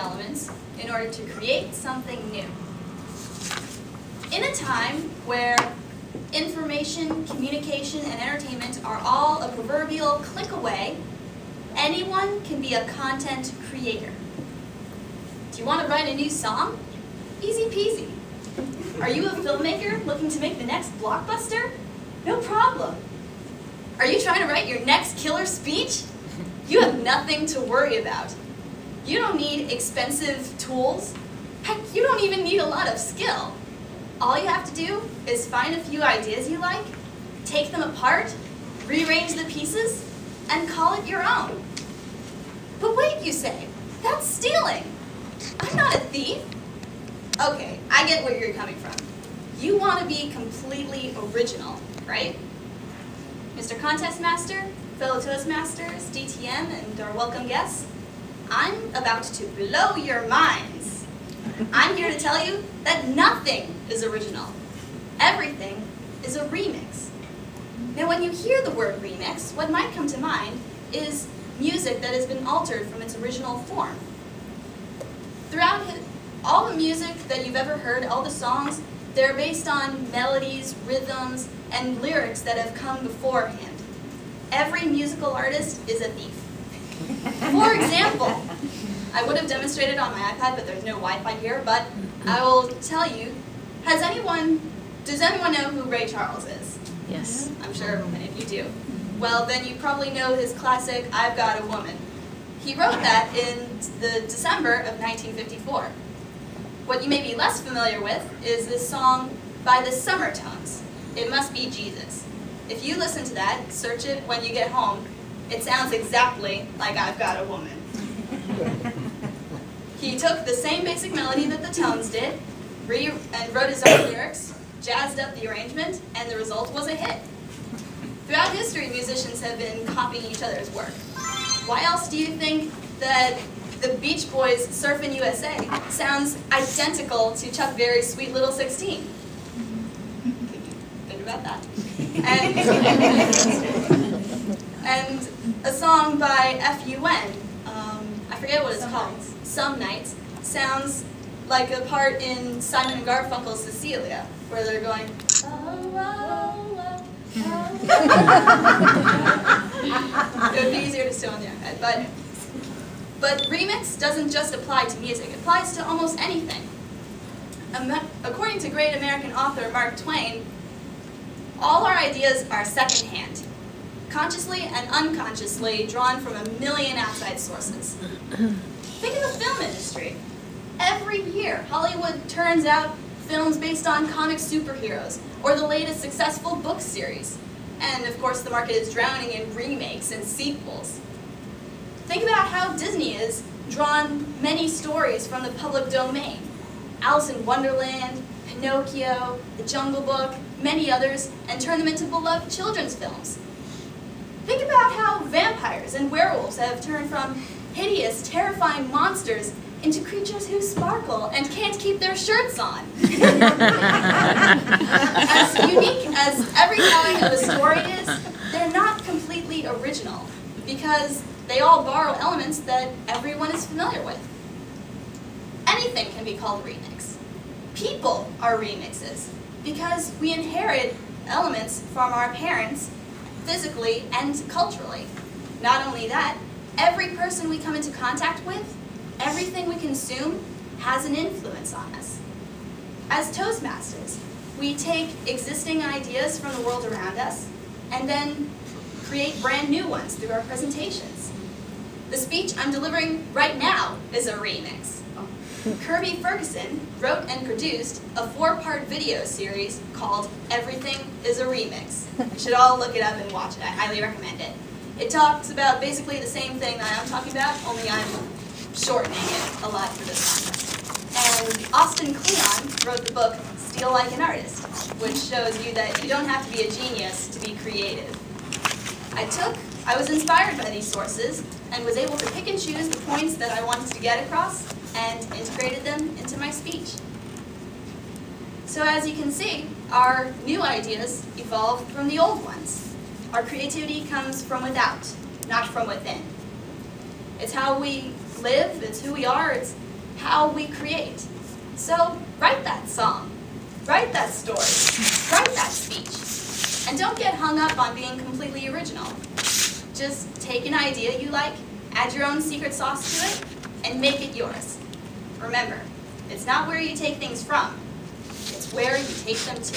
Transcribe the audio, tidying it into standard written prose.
elements in order to create something new. In a time where information, communication, and entertainment are all a proverbial click away, anyone can be a content creator. Do you want to write a new song? Easy peasy. Are you a filmmaker looking to make the next blockbuster? No problem. Are you trying to write your next killer speech? You have nothing to worry about. You don't need expensive tools. Heck, you don't even need a lot of skill. All you have to do is find a few ideas you like, take them apart, rearrange the pieces, and call it your own. But wait, you say, that's stealing. I'm not a thief. Okay, I get where you're coming from. You want to be completely original, right? Mr. Contest Master, fellow Toastmasters, DTM, and our welcome guests, I'm about to blow your minds. I'm here to tell you that nothing is original. Everything is a remix. Now when you hear the word remix, what might come to mind is music that has been altered from its original form. Throughout all the music that you've ever heard, all the songs, they're based on melodies, rhythms, and lyrics that have come beforehand. Every musical artist is a thief. For example, I would have demonstrated on my iPad, but there's no Wi-Fi here, but I will tell you, does anyone know who Ray Charles is? Yes. I'm sure many of you do. Well, then you probably know his classic, I've Got a Woman. He wrote that in the December of 1954. What you may be less familiar with is this song by the Summertones, It Must Be Jesus. If you listen to that, search it when you get home, it sounds exactly like I've Got a Woman. He took the same basic melody that the Tones did, and wrote his own lyrics, jazzed up the arrangement, and the result was a hit. Throughout history, musicians have been copying each other's work. Why else do you think that the Beach Boys' Surfin' USA sounds identical to Chuck Berry's Sweet Little 16? Think about that. And a song by FUN, I forget what it's called, Some Nights, sounds like a part in Simon and Garfunkel's Cecilia, where they're going, oh, oh, oh, oh. It would be easier to still on the iPad, but remix doesn't just apply to music, it applies to almost anything. According to great American author Mark Twain, all our ideas are secondhand, consciously and unconsciously drawn from a million outside sources. Think of the film industry. Every year, Hollywood turns out films based on comic superheroes, or the latest successful book series. And of course, the market is drowning in remakes and sequels. Think about how Disney has drawn many stories from the public domain. Alice in Wonderland, Pinocchio, The Jungle Book, many others, and turned them into beloved children's films. Think about how vampires and werewolves have turned from hideous, terrifying monsters into creatures who sparkle and can't keep their shirts on. As unique as every telling of a story is, they're not completely original, because they all borrow elements that everyone is familiar with. Anything can be called a remix. People are remixes, because we inherit elements from our parents, physically and culturally. Not only that, every person we come into contact with, everything we consume, has an influence on us. As Toastmasters, we take existing ideas from the world around us and then create brand new ones through our presentations. The speech I'm delivering right now is a remix. Kirby Ferguson wrote and produced a 4-part video series called Everything is a Remix. You should all look it up and watch it. I highly recommend it. It talks about basically the same thing that I'm talking about, only I'm shortening it a lot for this one. And Austin Kleon wrote the book Steal Like an Artist, which shows you that you don't have to be a genius to be creative. I was inspired by these sources and was able to pick and choose the points that I wanted to get across and integrated them into my speech. So as you can see, our new ideas evolved from the old ones. Our creativity comes from without, not from within. It's how we live, it's who we are, it's how we create. So write that song, write that story, write that speech, and don't get hung up on being completely original. Just take an idea you like, add your own secret sauce to it, and make it yours. Remember, it's not where you take things from, it's where you take them to.